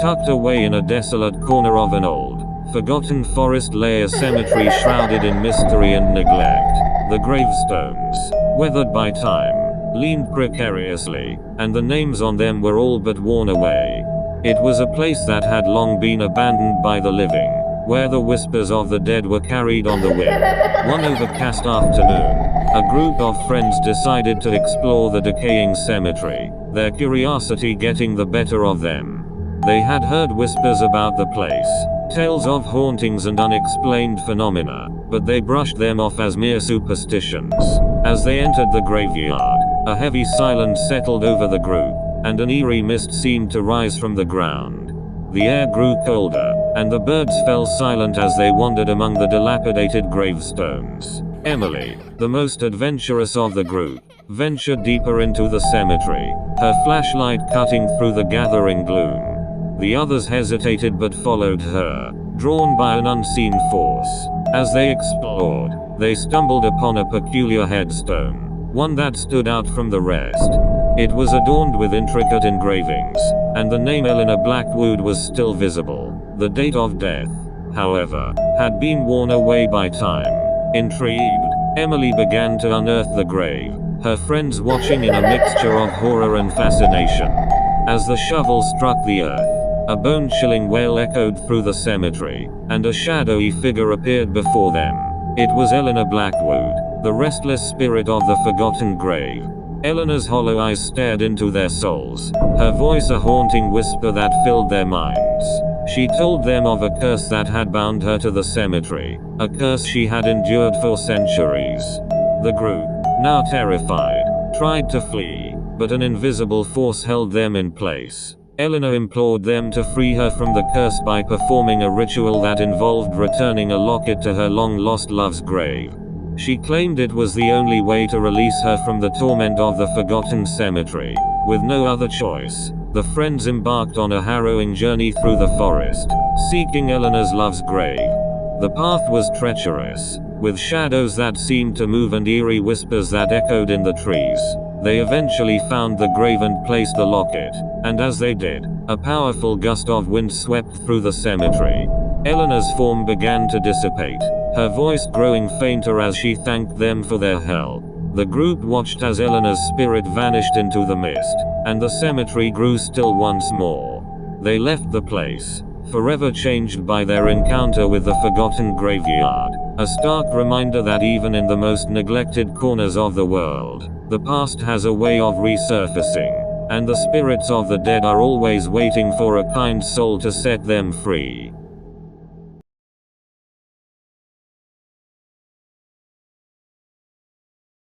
Tucked away in a desolate corner of an old, forgotten forest lay a cemetery shrouded in mystery and neglect. The gravestones, weathered by time, leaned precariously, and the names on them were all but worn away. It was a place that had long been abandoned by the living, where the whispers of the dead were carried on the wind. One overcast afternoon, a group of friends decided to explore the decaying cemetery, their curiosity getting the better of them. They had heard whispers about the place, tales of hauntings and unexplained phenomena, but they brushed them off as mere superstitions. As they entered the graveyard, a heavy silence settled over the group, and an eerie mist seemed to rise from the ground. The air grew colder, and the birds fell silent as they wandered among the dilapidated gravestones. Emily, the most adventurous of the group, ventured deeper into the cemetery, her flashlight cutting through the gathering gloom. The others hesitated but followed her, drawn by an unseen force. As they explored, they stumbled upon a peculiar headstone, one that stood out from the rest. It was adorned with intricate engravings, and the name Eleanor Blackwood was still visible. The date of death, however, had been worn away by time. Intrigued, Emily began to unearth the grave, her friends watching in a mixture of horror and fascination. As the shovel struck the earth, a bone-chilling wail echoed through the cemetery, and a shadowy figure appeared before them. It was Eleanor Blackwood, the restless spirit of the forgotten grave. Eleanor's hollow eyes stared into their souls, her voice a haunting whisper that filled their minds. She told them of a curse that had bound her to the cemetery, a curse she had endured for centuries. The group, now terrified, tried to flee, but an invisible force held them in place. Eleanor implored them to free her from the curse by performing a ritual that involved returning a locket to her long-lost love's grave. She claimed it was the only way to release her from the torment of the forgotten cemetery. With no other choice, the friends embarked on a harrowing journey through the forest, seeking Eleanor's love's grave. The path was treacherous, with shadows that seemed to move and eerie whispers that echoed in the trees. They eventually found the grave and placed the locket, and as they did, a powerful gust of wind swept through the cemetery. Eleanor's form began to dissipate, her voice growing fainter as she thanked them for their help. The group watched as Eleanor's spirit vanished into the mist, and the cemetery grew still once more. They left the place, forever changed by their encounter with the forgotten graveyard, a stark reminder that even in the most neglected corners of the world, the past has a way of resurfacing, and the spirits of the dead are always waiting for a kind soul to set them free.